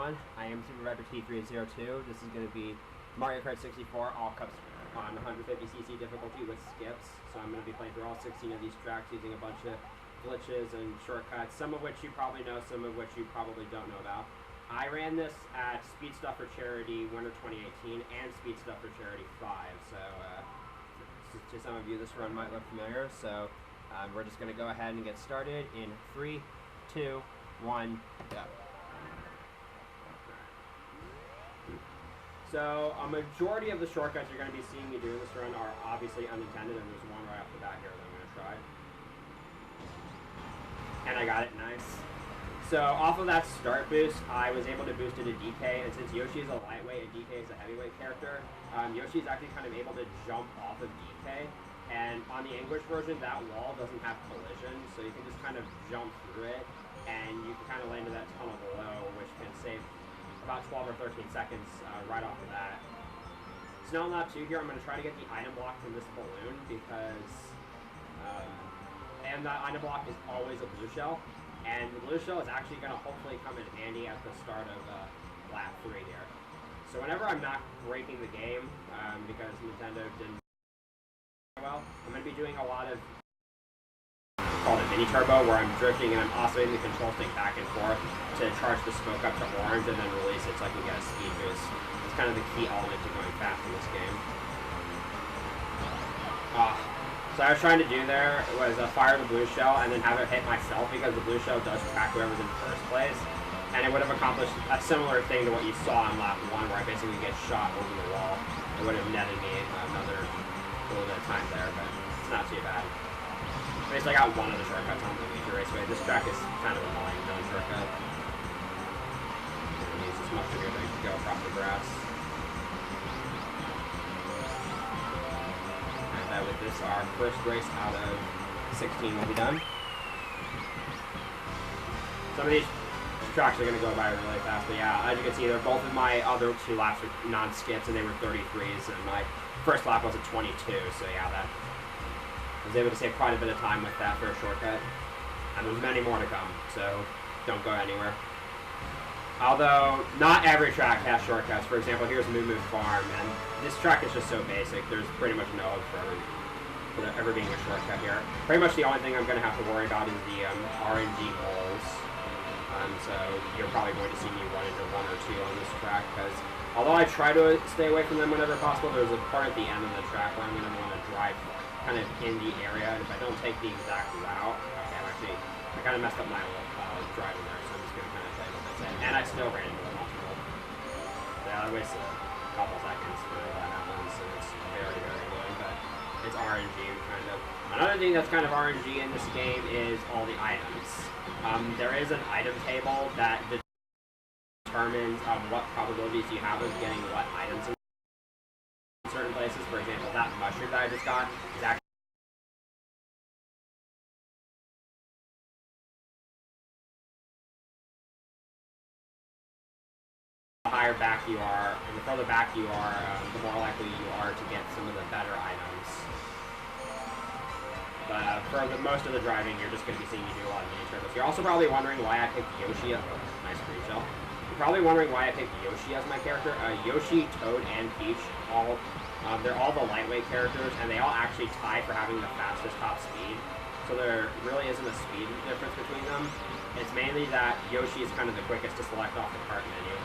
everyone. I am SuperViperT302. This is going to be Mario Kart 64 all cups on 150cc difficulty with skips. So I'm going to be playing through all 16 of these tracks using a bunch of glitches and shortcuts, some of which you probably know, some of which you probably don't know about. I ran this at Speed Stuff for Charity Winter 2018 and Speed Stuff for Charity 5. So to some of you, this run might look familiar. So we're just going to go ahead and get started in 3, 2, 1, go. So a majority of the shortcuts you're going to be seeing me do in this run are obviously unintended, and there's one right off the bat here that I'm going to try. And I got it, nice. So off of that start boost, I was able to boost it to DK, and since Yoshi is a lightweight and DK is a heavyweight character, Yoshi is actually kind of able to jump off of DK, and on the English version, that wall doesn't have collision, so you can just kind of jump through it, and you can kind of land in that tunnel below, which can save about 12 or 13 seconds right off the bat. Snow Lap 2 here, I'm going to try to get the item block from this balloon because, and that item block is always a blue shell, and the blue shell is actually going to hopefully come in handy at the start of lap 3 here. So whenever I'm not breaking the game, because Nintendo didn't well, I'm going to be doing a lot of called a mini turbo, where I'm drifting and I'm oscillating the control stick back and forth to charge the smoke up to orange and then release it so I can get a speed boost. It's kind of the key element to going fast in this game. So I was trying to do there was fire the blue shell and then have it hit myself because the blue shell does track whoever's in first place. And it would have accomplished a similar thing to what you saw in lap 1, where I basically get shot over the wall. It would have netted me another little bit of time there, but it's not too bad. At least I got one of the shortcuts on the Luigi Raceway. This track is kind of annoying, no shortcut. It's just much bigger than go across the grass. And that with this, our first race out of 16 will be done. Some of these tracks are going to go by really fast, but yeah, as you can see, they're both of my other 2 laps are non-skips, and they were 33s, and my first lap was a 22, so yeah, that I was able to save quite a bit of time with that for a shortcut. And there's many more to come, so don't go anywhere. Although, not every track has shortcuts. For example, here's Moo Moo Farm, and this track is just so basic. There's pretty much no hope for there ever being a shortcut here. Pretty much the only thing I'm going to have to worry about is the RNG moles. So you're probably going to see me run into 1 or 2 on this track, because although I try to stay away from them whenever possible, there's a part at the end of the track where I'm going to want to drive kind of in the area, and if I don't take the exact route, okay, I kind of messed up my driving there, so I'm just going to kind of tell you what that's in. And I still ran into the multiple. Yeah, I wasted a couple seconds for that happens, and it's very, very annoying, but it's RNG, kind of. Another thing that's kind of RNG in this game is all the items. There is an item table that determines what probabilities you have of getting what items in certain places. For example, that mushroom that I just got is actually the higher back you are, and the further back you are, the more likely you are to get some of the better items. But for most of the driving, you're just going to be seeing me do a lot of mini turbos. You're also probably wondering why I picked Yoshi. Nice green shell. You're probably wondering why I picked Yoshi as my character. Yoshi, Toad, and Peach, they're all the lightweight characters, and they all actually tie for having the fastest top speed. So there really isn't a speed difference between them. It's mainly that Yoshi is kind of the quickest to select off the Kart menu.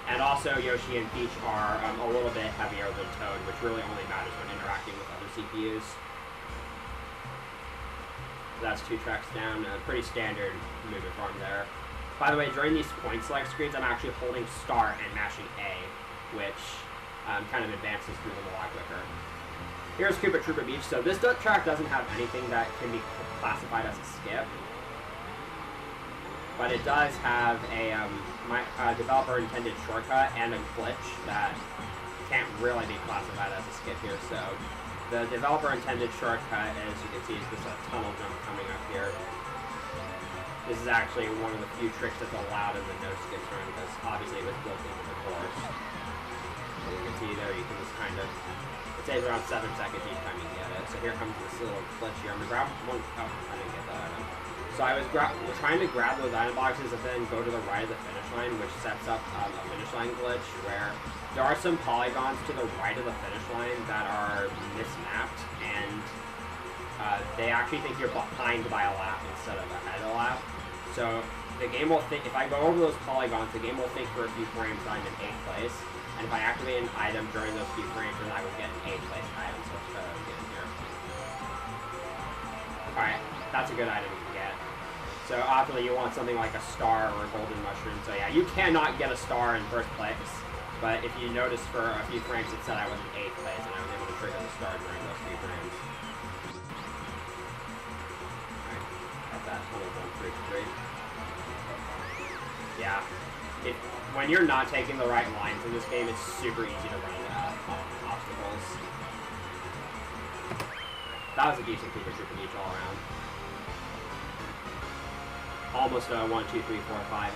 And also, Yoshi and Peach are a little bit heavier than Toad, which really only matters when interacting with other CPUs. So that's 2 tracks down, pretty standard movement farm there. By the way, during these point select screens, I'm actually holding start and mashing A, which kind of advances through them a lot quicker. Here's Koopa Troopa Beach. So this track doesn't have anything that can be classified as a skip, but it does have a developer intended shortcut and a glitch that can't really be classified as a skip here. So the developer intended shortcut, as you can see, is this tunnel jump coming up here. This is actually one of the few tricks that's allowed in the no skips run, because obviously it was built into the course. So you can see there, you can just kind of, it saves around 7 seconds each time you get it. So here comes this little glitch here. I'm going to grab one, oh, I didn't get that item. So I was trying to grab those item boxes and then go to the right of the finish line, which sets up a finish line glitch where there are some polygons to the right of the finish line that are mismapped, and they actually think you're behind by a lap instead of ahead of a lap. So the game will think, if I go over those polygons, the game will think for a few frames that I'm in 8th place, and if I activate an item during those few frames, then I will get an 8th place item. So let's try that again here. Alright, that's a good item you can get. So often you want something like a star or a golden mushroom. So yeah, you cannot get a star in first place. But if you notice for a few frames it said I was in 8th place and I was able to trigger the star during those few frames. Alright, got that 133. Yeah. When you're not taking the right lines in this game, it's super easy to run into obstacles. That was a decent Cooper Trooper each all around. Almost a 1, 2, 3, 4, 5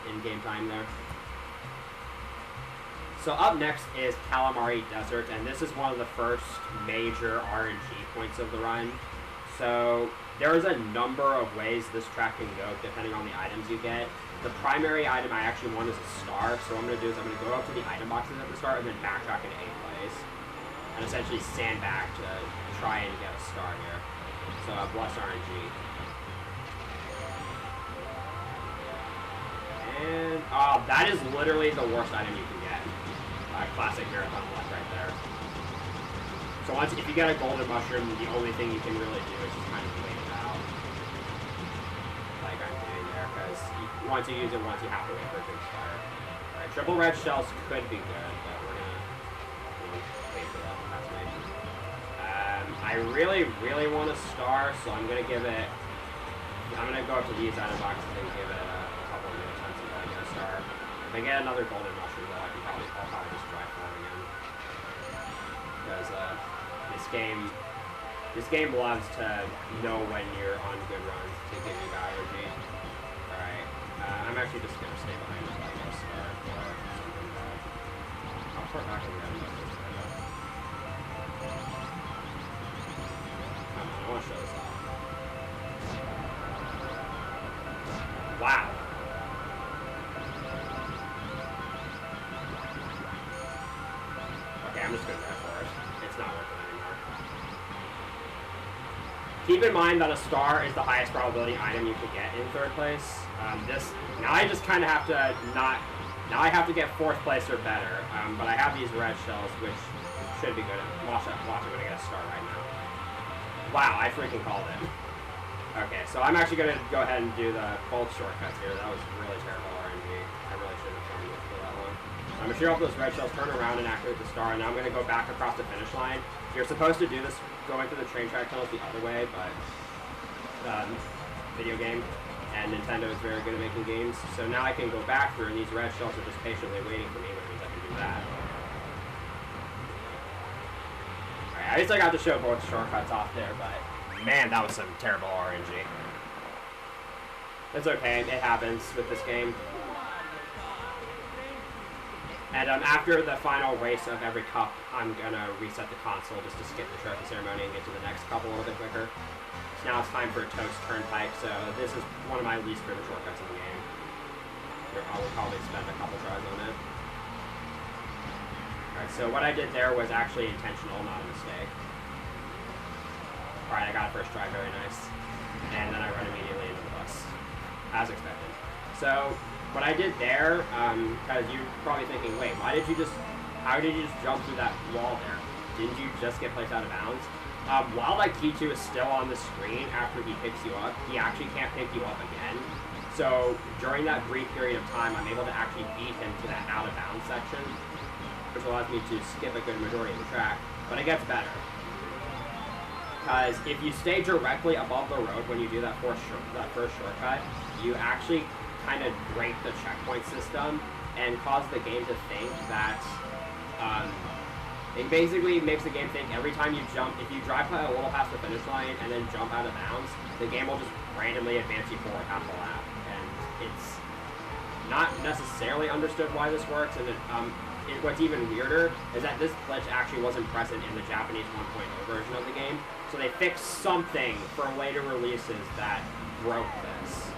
in game time there. So up next is Calamari Desert, and this is one of the first major RNG points of the run. So there's a number of ways this track can go depending on the items you get. The primary item I actually want is a star, so what I'm going to do is I'm going to go up to the item boxes at the start and then backtrack into 8th place. And essentially sandbag to try and get a star here. So bless RNG. And that is literally the worst item you can get. Classic marathon luck right there. So if you get a golden mushroom, the only thing you can really do is just kind of wait it out. Like I'm doing there, because once you use it once, you have to wait for it to expire. Alright, triple red shells could be good, but we're gonna wait for that confirmation. I really, really want a star, so I'm gonna give it. I'm gonna go up to these item boxes and give it a couple of minutes until I get a star. If I get another golden mushroom, though, I'll probably just try for it again. Because this game loves to know when you're on good runs to give you energy. Alright, I'm actually just gonna stay behind until I get a star or something bad. I'll port back to the item boxes. Come on, I want to show this off. Wow. Okay, I'm just gonna go for it. It's not worth it anymore. Keep in mind that a star is the highest probability item you could get in 3rd place. Now I just kind of have to now I have to get 4th place or better, but I have these red shells, which should be good. Watch, I'm gonna get a star right now. Wow, I freaking called it. Okay, so I'm actually gonna go ahead and do both shortcuts here. That was really terrible RNG. I really shouldn't have done this for that one. I'm gonna shoot off those red shells, turn around and activate the star, and now I'm gonna go back across the finish line. You're supposed to do this going through the train track tunnels the other way, but video game, and Nintendo is very good at making games. So now I can go back through, and these red shells are just patiently waiting for me, which means I can do that. Alright, I guess I got to show both shortcuts off there, but man, that was some terrible RNG. It's okay, it happens with this game. And after the final race of every cup, I'm gonna reset the console just to skip the trophy ceremony and get to the next cup a little bit quicker. So now it's time for Toast Turnpike, so this is one of my least favorite shortcuts in the game. I will probably spend a couple tries on it. Alright, so what I did there was actually intentional, not a mistake. Alright, I got it first try, very nice. And then I run immediately into the bus, as expected. So what I did there, because you're probably thinking, wait, how did you just jump through that wall there? Didn't you just get placed out of bounds? While like T2 is still on the screen after he picks you up, he actually can't pick you up again. So during that brief period of time, I'm able to actually beat him to that out of bounds section, which allows me to skip a good majority of the track. But it gets better. Because if you stay directly above the road when you do that first shortcut, you actually kind of break the checkpoint system and cause the game to think that it basically makes the game think every time you jump, if you drive a little past the finish line and then jump out of bounds, the game will just randomly advance you forward half a lap. And it's not necessarily understood why this works, and what's even weirder is that this glitch actually wasn't present in the Japanese 1.0 version of the game. So they fixed something for later releases that broke this.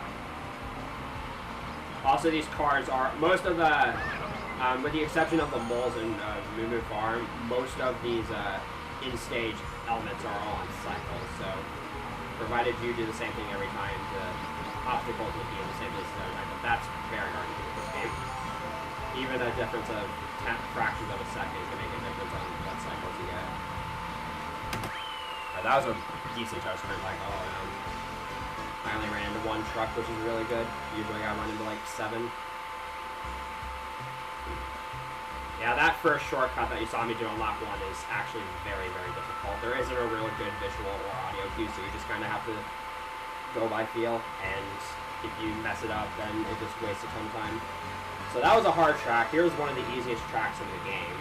Also, these cars are, most of the, with the exception of the moles and Moo Moo Farm, most of these in-stage elements are all on cycles, so provided you do the same thing every time, the obstacles will be in the same distance every time, but that's very hard to do in this game. Even a difference of fractions of a second can make a difference on what cycles you get. That was a decent touch turn, like, I only ran into one truck, which is really good. Usually I run into like 7. Yeah, that first shortcut that you saw me do on lap 1 is actually very, very difficult. There isn't a real good visual or audio cue, so you just kind of have to go by feel, and if you mess it up, then it just wastes a ton of time. So that was a hard track. Here's one of the easiest tracks in the game,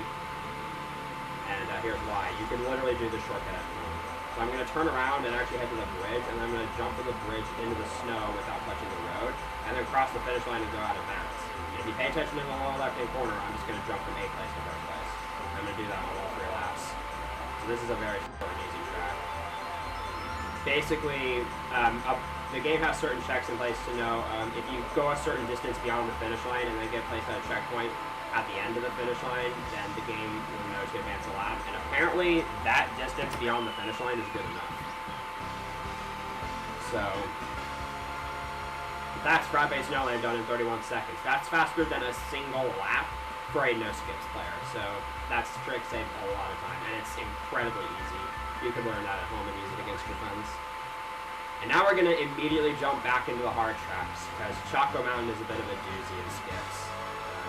and here's why. You can literally do the shortcut at home. So I'm going to turn around and actually head to the bridge, and then I'm going to jump from the bridge into the snow without touching the road, and then cross the finish line and go out of bounds. If you pay attention to the lower left-hand corner, I'm just going to jump from 8th place to 1st place. I'm going to do that on all 3 laps. So this is a very short and easy track. Basically, the game has certain checks in place to know if you go a certain distance beyond the finish line and then get placed at a checkpoint at the end of the finish line, then the game will know to advance a lap. And apparently, that distance beyond the finish line is good enough. So that's Front Base No Land done in 31 seconds. That's faster than a single lap for a no-skips player. So that's trick saved a lot of time, and it's incredibly easy. You can learn that at home and use it against your friends. And now we're going to immediately jump back into the hard tracks, because Choco Mountain is a bit of a doozy in skips.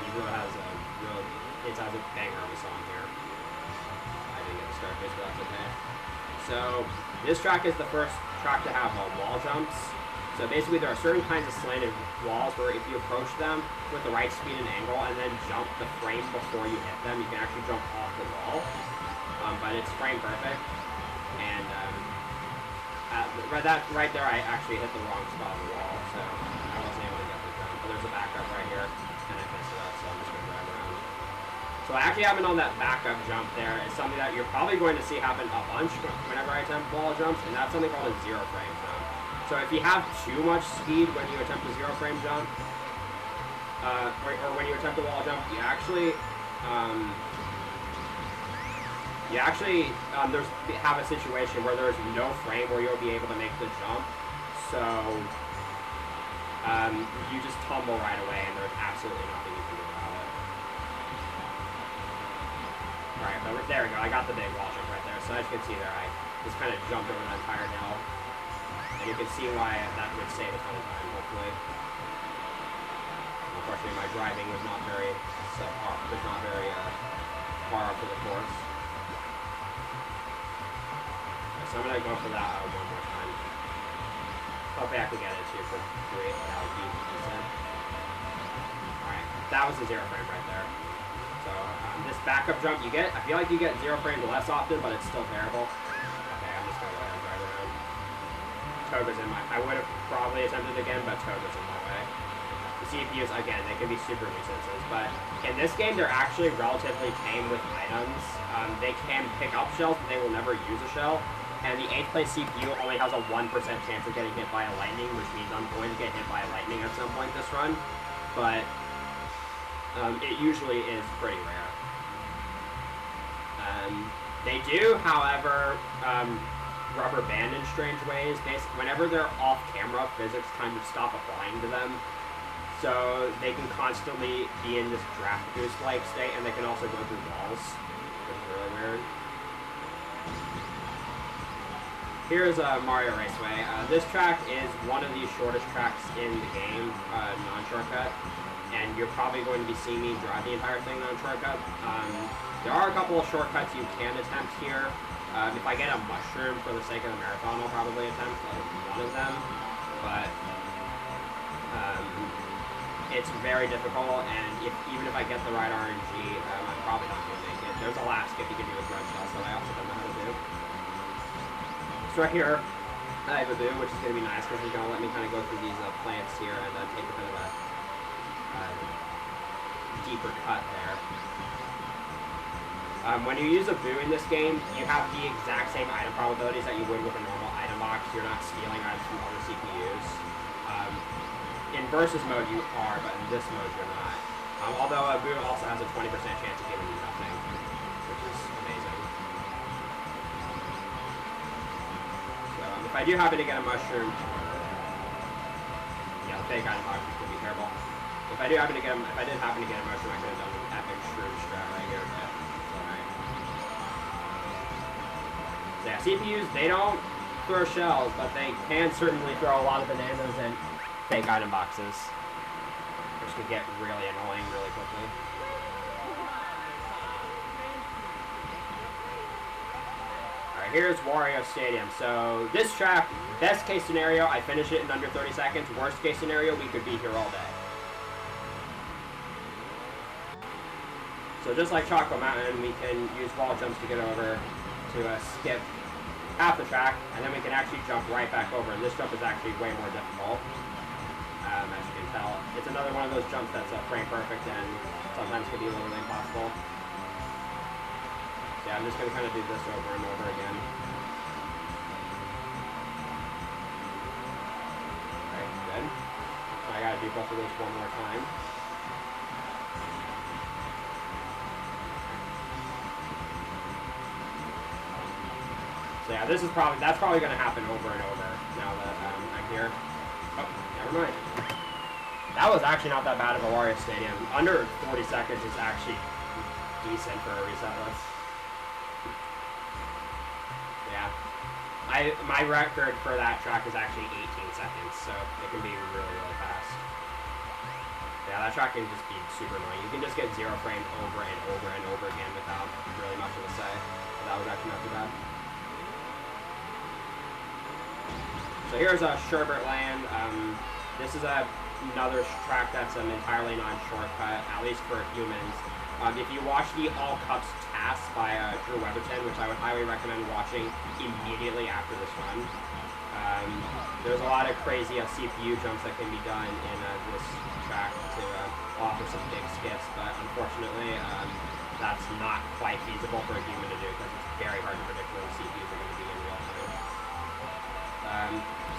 Even though it has a banger we saw in here. I didn't get the start base, but that's okay. So this track is the first track to have wall jumps. So basically there are certain kinds of slanted walls where if you approach them with the right speed and angle and then jump the frame before you hit them, you can actually jump off the wall. But it's frame perfect. And right there I actually hit the wrong spot on the wall, so I wasn't able to get the jump. But there's a backup right here, and I messed it up, so I'm just going to drive around. So actually having on that backup jump there is something that you're probably going to see happen a bunch whenever I attempt wall jumps, and that's something called a zero frame jump. So if you have too much speed when you attempt a zero frame jump, or when you attempt a wall jump, you actually have a situation where there's no frame where you'll be able to make the jump. So you just tumble right away, and there's absolutely nothing you can do about it. Alright, but there we go. I got the big wall jump right there. So as you can see there, I just kind of jumped over that entire hill. And you can see why that would save a ton of time, hopefully. Unfortunately, my driving was not very far up to the course. So I'm going to go for that one more time. Hopefully I can get it too for 3. That would be decent. Alright, that was the zero frame right there. So this backup jump you get, I feel like you get zero frames less often, but it's still terrible. Okay, I'm just going to go ahead and drive around. Toga's in my, I would have probably attempted again, but Toga's in my way. The CPUs, again, they can be super nuisances, but in this game, they're actually relatively tame with items. They can pick up shells, but they will never use a shell. And the 8th place CPU only has a 1% chance of getting hit by a lightning, which means I'm going to get hit by a lightning at some point this run. But it usually is pretty rare. They do, however, rubber band in strange ways. Whenever they're off camera, physics kind of stop applying to them. So they can constantly be in this draft boost-like state, and they can also go through walls, which is really weird. Here's Mario Raceway. This track is one of the shortest tracks in the game, non-shortcut, and you're probably going to be seeing me drive the entire thing non-shortcut. There are a couple of shortcuts you can attempt here. If I get a mushroom for the sake of the marathon, I'll probably attempt one of them, but it's very difficult, and even if I get the right RNG, I'm probably not going to make it. There's a last skip you can do with red shell, so I also don't know how to do. So right here, I have a boo, which is going to be nice because it's going to let me kind of go through these plants here and take a bit of a deeper cut there. When you use a boo in this game, you have the exact same item probabilities that you would with a normal item box. You're not stealing items from other CPUs. In versus mode, you are, but in this mode, you're not. Although a boo also has a 20% chance of giving you nothing, which is amazing. So if I do happen to get a mushroom, yeah, the fake item box is going to be terrible. If I did happen to get a mushroom, I could have done an epic shroom strat right here, but it's alright. So yeah, CPUs, they don't throw shells, but they can certainly throw a lot of bananas and fake item boxes, which can get really annoying really quickly. Alright, here's Wario Stadium. So this track, best case scenario, I finish it in under 30 seconds. Worst case scenario, we could be here all day. So just like Chocolate Mountain, we can use wall jumps to get over to skip half the track, and then we can actually jump right back over. And this jump is actually way more difficult, as you can tell. It's another one of those jumps that's frame perfect and sometimes can be literally impossible. So yeah, I'm just going to kind of do this over and over again. Alright, good. So I got to do both of those one more time. So yeah, that's probably going to happen over and over now that I'm here. Oh, never mind. That was actually not that bad of a Wario Stadium. Under 40 seconds is actually decent for a reset list. Yeah. My record for that track is actually 18 seconds, so it can be really, really fast. Yeah, that track can just be super annoying. You can just get zero framed over and over and over again without really much of a say. But that was actually not too bad. So here's a Sherbert Land. This is another track that's an entirely non-shortcut, at least for humans. If you watch the All Cups Task by Drew Weberton, which I would highly recommend watching immediately after this run, there's a lot of crazy CPU jumps that can be done in this track to offer some big skips, but unfortunately that's not quite feasible for a human to do because it's very hard to predict where the CPUs are going to be in real time.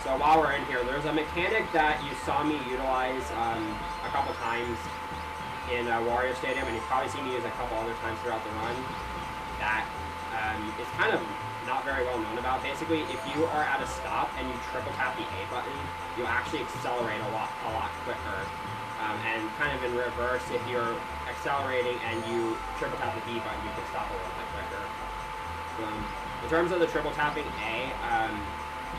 So while we're in here, there's a mechanic that you saw me utilize a couple times in Wario Stadium, and you've probably seen me use a couple other times throughout the run, that is kind of not very well known about. Basically, if you are at a stop and you triple tap the A button, you actually accelerate a lot quicker. And kind of in reverse, if you're accelerating and you triple tap the B button, you can stop a little bit quicker. In terms of the triple tapping A,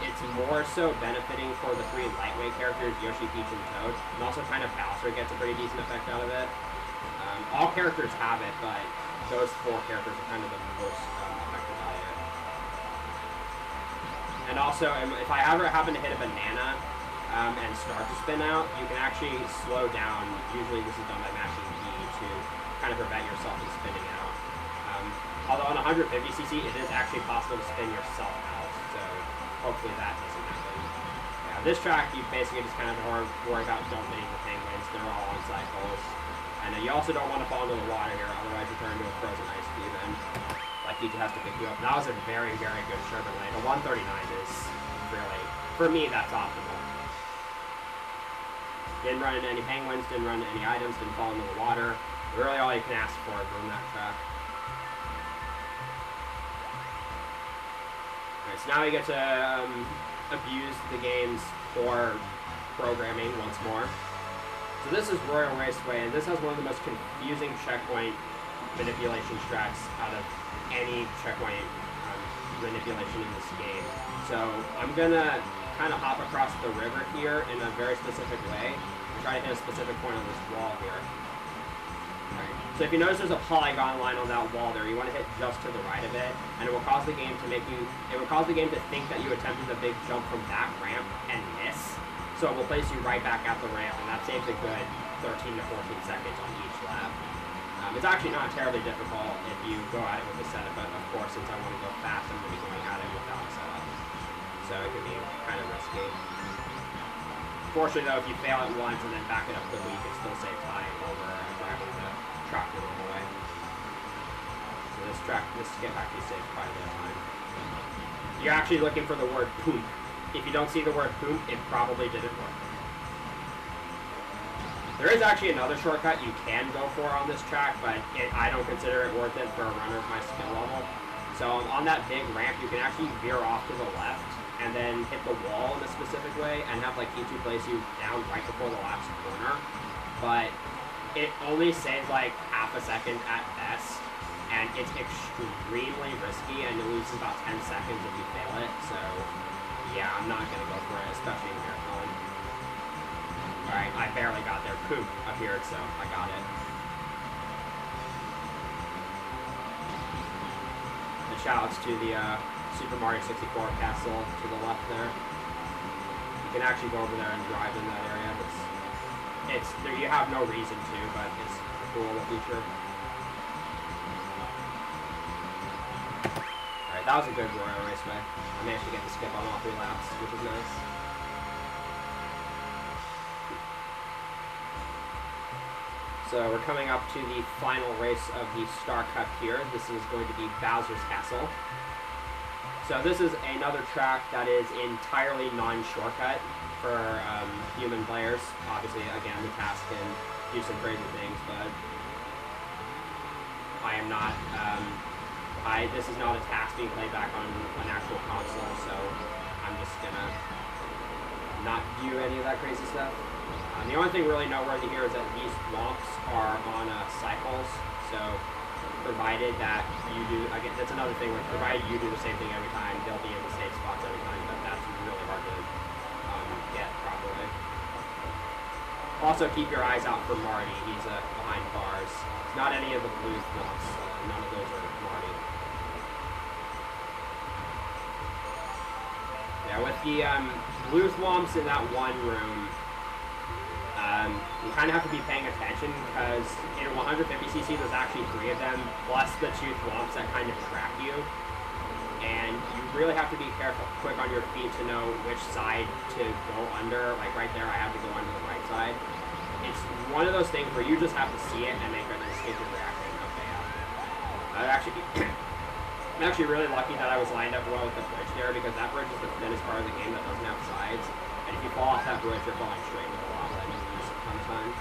it's more so benefiting for the three lightweight characters, Yoshi, Peach, and Toad, and also kind of Bowser gets a pretty decent effect out of it. All characters have it, but those four characters are kind of the most affected by it. And also, if I ever happen to hit a banana and start to spin out, you can actually slow down. Usually this is done by mashing B to kind of prevent yourself from spinning out. Although on 150cc, it is actually possible to spin yourself out, so hopefully that doesn't happen. Yeah, this track, you basically just kind of worry about don't hitting the penguins. They're all on cycles. And you also don't want to fall into the water here, otherwise you turn into a frozen ice cube, and like he has to pick you up. And that was a very, very good Sherbert Lane. A 139 is really, for me, that's optimal. Didn't run into any penguins, didn't run into any items, didn't fall into the water. Really all you can ask for is on that track. Alright, so now we get to abuse the game's core programming once more. So this is Royal Raceway, and this has one of the most confusing checkpoint manipulation strats out of any checkpoint manipulation in this game. So I'm gonna kind of hop across the river here in a very specific way and try to hit a specific point on this wall here. Right. So if you notice there's a polygon line on that wall there, you want to hit just to the right of it, and it will cause the game to think that you attempted a big jump from that ramp and miss. So it will place you right back at the ramp, and that saves a good 13 to 14 seconds on each lap. It's actually not terribly difficult if you go at it with a setup, but of course, since I want to go fast, I'm going to be going at it without a setup. So it can be kind of risky. Fortunately, though, if you fail it once and then back it up quickly, you can still save time over driving the track the normal way. So this skip actually saves quite a bit of time. You're actually looking for the word poop. If you don't see the word poop, it probably didn't work. There is actually another shortcut you can go for on this track, but I don't consider it worth it for a runner of my skill level. So on that big ramp, you can actually veer off to the left and then hit the wall in a specific way and have like E2 place you down right before the last corner. But it only saves like half a second at best, and it's extremely risky, and you lose about 10 seconds if you fail it. So yeah, I'm not gonna go for it, especially in marathon. Alright, I barely got there. Poop appeared, so I got it. And shoutouts to the Super Mario 64 castle to the left there. You can actually go over there and drive in that area. It's there. You have no reason to, but it's a cool little feature. Alright, that was a good Royal Raceway. I managed to get the skip on all 3 laps, which is nice. So we're coming up to the final race of the Star Cup here. This is going to be Bowser's Castle. So this is another track that is entirely non-shortcut for human players. Obviously, again, the task can do some crazy things, but I am not. This is not a task being played back on an actual console, so I'm just gonna not do any of that crazy stuff. The only thing really noteworthy here is that these swamps are on cycles, so provided that you do, again, that's another thing, where provided you do the same thing every time, they'll be in the same spots every time, but that's really hard to get properly. Also, keep your eyes out for Marty. He's behind bars. Not any of the blue swamps. None of those are Marty. Yeah, with the blue swamps in that one room, you kind of have to be paying attention because in 150cc there's actually 3 of them, plus the 2 swamps that kind of trap you. And you really have to be quick on your feet to know which side to go under. Like right there, I have to go under the right side. It's one of those things where you just have to see it and make an instinctive reaction. Okay, yeah. I'm actually really lucky that I was lined up well with the bridge there, because that bridge is the thinnest part of the game that doesn't have sides. And if you fall off that bridge, you're falling straight into the lava and you lose a ton of time.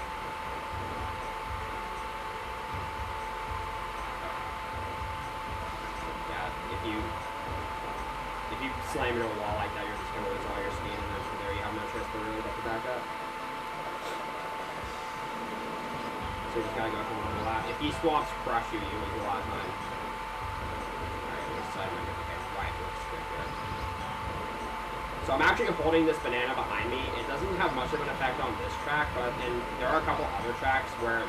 Yeah, if you slam into a wall like that, you're just going to lose all your speed, and then from there you have no chance to really get the back up. So you just got to go from one to the left. If these swamps crush you, you lose a lot of time. Alright, this side, okay, right, looks straight there. So I'm actually holding this banana behind me. It doesn't have much of an effect on this track, but there are a couple other tracks where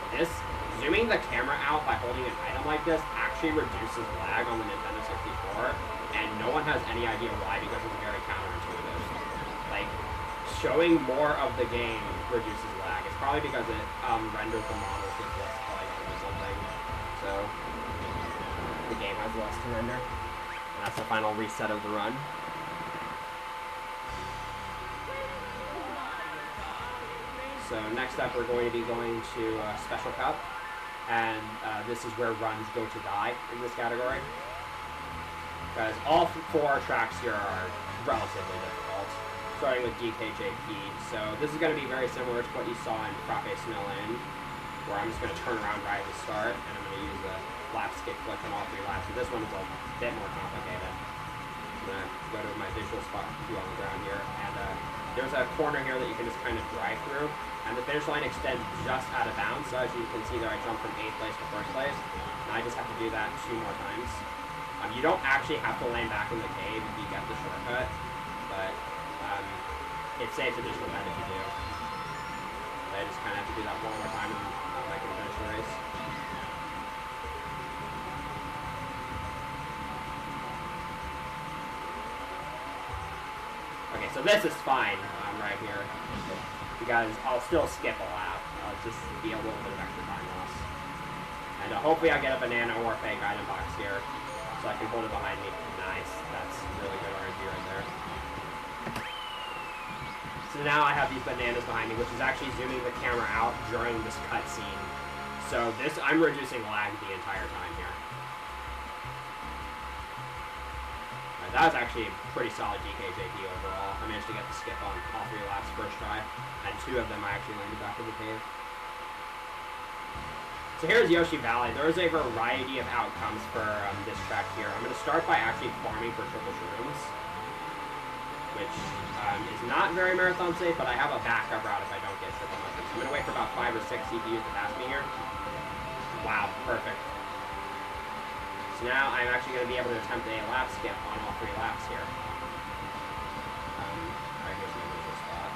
zooming the camera out by holding an item like this actually reduces lag on the Nintendo 64, and no one has any idea why, because it's very counterintuitive. Like, showing more of the game reduces lag. It's probably because it renders the models with less polygons or something. So the game has less to render. And that's the final reset of the run. So next up, we're going to be going to Special Cup, and this is where runs go to die in this category, because all 4 tracks here are relatively difficult, starting with DKJP. So this is going to be very similar to what you saw in Frappe Snell-In, where I'm just going to turn around right at the start, and I'm going to use the lap skip glitch on all 3 laps. And this one is a bit more complicated. I'm going to go to my visual spot view on the ground here, and there's a corner here that you can just kind of drive through, and the finish line extends just out of bounds. So as you can see there, I jumped from 8th place to 1st place, and I just have to do that 2 more times. You don't actually have to land back in the cave if you get the shortcut, but it saves additional time if you do. So I just kind of have to do that 1 more time, and I can finish the race. Okay, so this is fine right here, because I'll still skip a lap. I'll just be a little bit of extra time loss. And hopefully I get a banana or a fake item box here, so I can hold it behind me. Nice, that's really good RNG right there. So now I have these bananas behind me, which is actually zooming the camera out during this cutscene. So I'm reducing lag the entire time here. That was actually a pretty solid DKJP overall. I managed to get the skip on all 3 laps first try, and 2 of them I actually landed back in the pave. So here's Yoshi Valley. There's a variety of outcomes for this track here. I'm going to start by actually farming for triple shrooms, which is not very marathon safe, but I have a backup route if I don't get triple mushrooms. I'm going to wait for about 5 or 6 CPUs to pass me here. Wow, perfect. So now I'm actually going to be able to attempt a lap skip on all 3 laps here. Alright, here's my initial spot.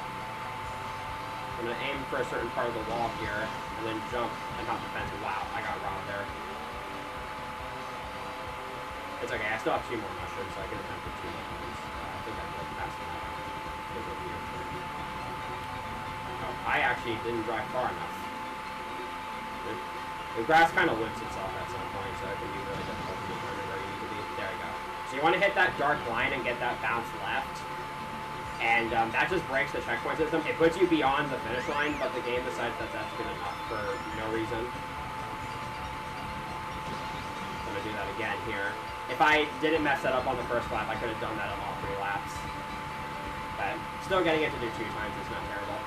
I'm going to aim for a certain part of the wall here, and then jump and hop the fence. Wow, I got robbed there. It's okay, I still have 2 more mushrooms, so I can attempt it 2 more times. I think I'm going to pass them out. Oh, I actually didn't drive far enough. The grass kind of lifts itself at some point, so it can be really difficult to determine where you need to be. There you go. So you want to hit that dark line and get that bounce left. And that just breaks the checkpoint system. It puts you beyond the finish line, but the game decides that that's good enough for no reason. I'm going to do that again here. If I didn't mess that up on the first lap, I could have done that on all 3 laps. But still getting it to do 2 times is not terrible.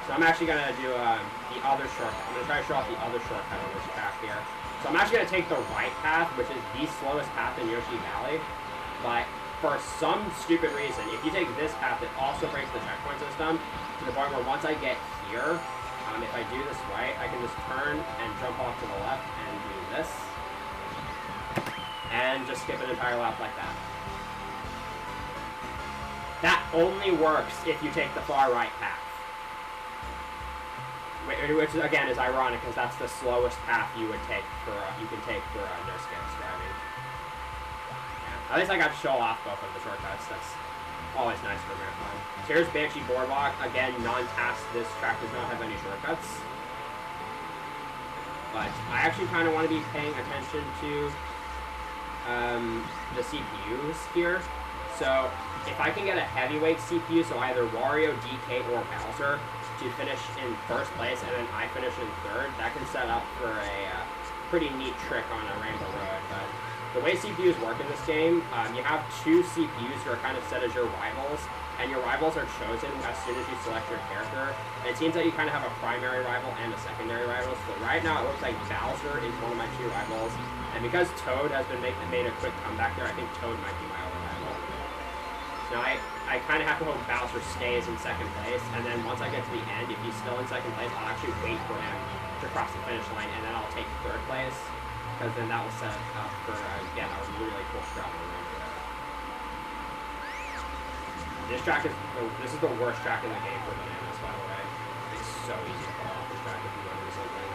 So I'm actually going to do the other shortcut. I'm going to try to show off the other shortcut on this track here. So I'm actually going to take the right path, which is the slowest path in Yoshi Valley. But for some stupid reason, if you take this path, it also breaks the checkpoint system to the point where once I get here, if I do this right, I can just turn and jump off to the left and do this. And just skip an entire lap like that. That only works if you take the far right path. Which again is ironic because that's the slowest path you would take for no skips driving. Yeah. At least I got to show off both of the shortcuts. That's always nice for marathon. So here's Banshee Boardwalk. Again, non-task. This track does not have any shortcuts. But I actually kind of want to be paying attention to the CPUs here. So if I can get a heavyweight CPU, so either Wario, DK, or Bowser, to finish in first place and then I finish in third, that can set up for a pretty neat trick on a Rainbow Road. But the way CPUs work in this game, you have 2 CPUs who are kind of set as your rivals, and your rivals are chosen as soon as you select your character. And it seems that you kind of have a primary rival and a secondary rival. So right now it looks like Bowser is one of my 2 rivals, and because Toad has been made a quick comeback there, I think Toad might be my other rival. Now I kind of have to hope Bowser stays in second place, and then once I get to the end, if he's still in second place, I'll actually wait for him to cross the finish line, and then I'll take third place, because then that will set up for, again, a really cool strat on the Rainbow Road. This is the worst track in the game for bananas, by the way. It's so easy to fall off this track if you run into something.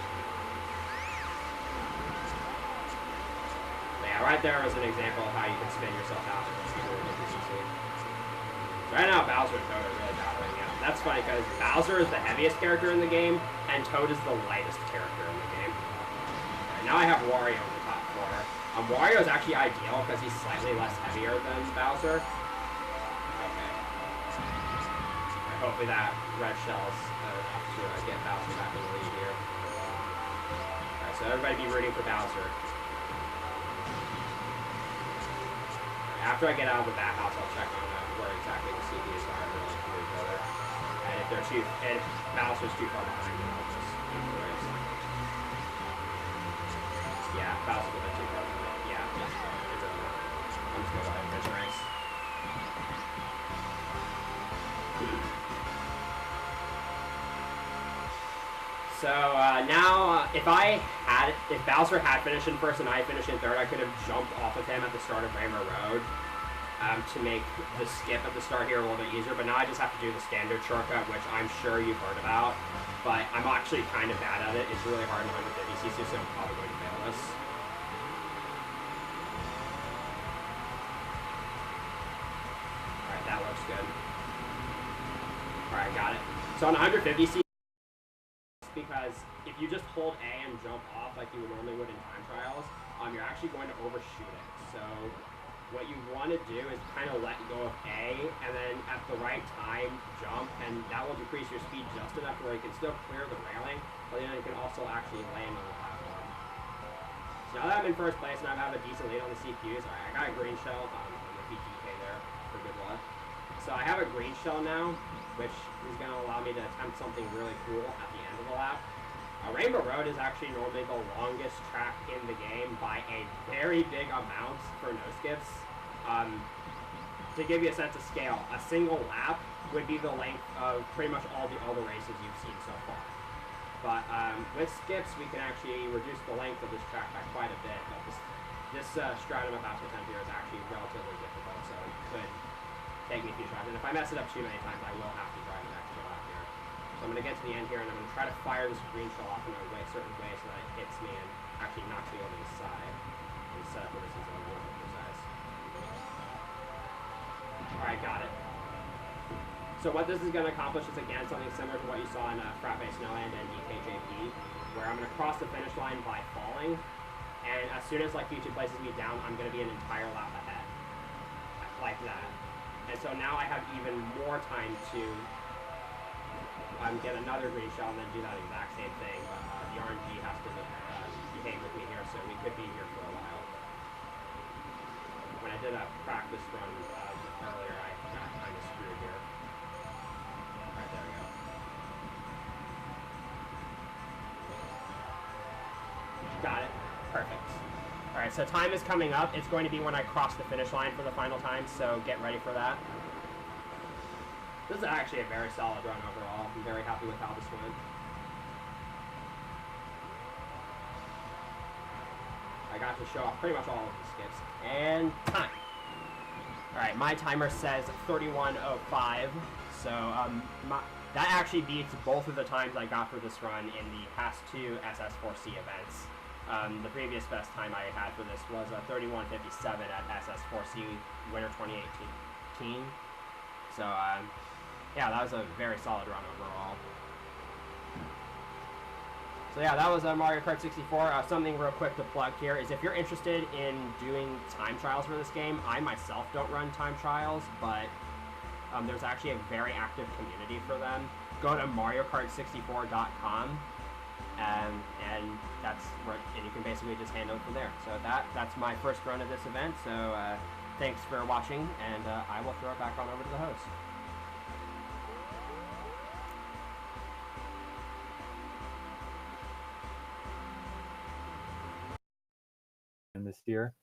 But yeah, right there is an example of how you can spin yourself out and it's really easy. Right now, Bowser and Toad are really battling out. That's funny because Bowser is the heaviest character in the game, and Toad is the lightest character in the game. Right, now I have Wario in the top 4. Wario is actually ideal because he's slightly less heavier than Bowser. Okay. Right, hopefully that red shell is enough to get Bowser back in the lead here. Alright, so everybody be rooting for Bowser. After I get out of the back house, I'll check on where exactly the CPUs are relative to each other. And if Bowser's too far behind, then I'll just do the race. Yeah, Bowser's a bit too far behind. Yeah, it's over. I'm just going to go ahead and finish the race. So now, if Bowser had finished in first and I finished in third, I could have jumped off of him at the start of Rainbow Road to make the skip at the start here a little bit easier. But now I just have to do the standard shortcut, which I'm sure you've heard about. But I'm actually kind of bad at it. It's really hard in 150cc, so I'm probably going to fail this. Alright, that looks good. Alright, got it. So on 150cc, because if you just hold A and jump off like you normally would in time trials, you're actually going to overshoot it. So what you want to do is kind of let go of A, and then at the right time, jump, and that will decrease your speed just enough where you can still clear the railing, but then you can also actually land on the platform. So now that I'm in first place and I have a decent lead on the CQs, alright, I got a green shell. I'm gonna beat DK there for good luck. So I have a green shell now, which is gonna allow me to attempt something really cool at the end of the lap. Rainbow Road is actually normally the longest track in the game by a very big amount for no skips. To give you a sense of scale, a single lap would be the length of pretty much all the other races you've seen so far. But with skips, we can actually reduce the length of this track by quite a bit. But this strat I'm about to attempt here is actually relatively difficult, so it could take me a few tries. And if I mess it up too many times, I will have to drive an extra lap here. So I'm going to get to the end here, and I'm going to try to fire this green shell off in a certain way so that it hits me and actually knocks me over the side. And set up where this is a little bit precise. Alright, got it. So what this is going to accomplish is, again, something similar to what you saw in Frappe Snowland and DKJP, where I'm going to cross the finish line by falling, and as soon as like YouTube places me down, I'm going to be an entire lap ahead. Like that. And so now I have even more time to get another green shell and then do that exact same thing, but the RNG has to behave with me here, so we could be here for a while. When I did a practice run earlier, I got kind of screwed here. Alright, there we go. Got it. Perfect. Alright, so time is coming up. It's going to be when I cross the finish line for the final time, so get ready for that. This is actually a very solid run overall. I'm very happy with how this went. I got to show off pretty much all of the skips. And time. Alright, my timer says 31:05. So that actually beats both of the times I got for this run in the past two SS4C events. The previous best time I had for this was 31:57 at SS4C Winter 2018. So, yeah, that was a very solid run overall. So yeah, that was Mario Kart 64. Something real quick to plug here is if you're interested in doing time trials for this game, I myself don't run time trials, but there's actually a very active community for them. Go to MarioKart64.com, and that's where, and you can basically just handle it from there. So that's my first run of this event. So thanks for watching, and I will throw it back on over to the host. This year.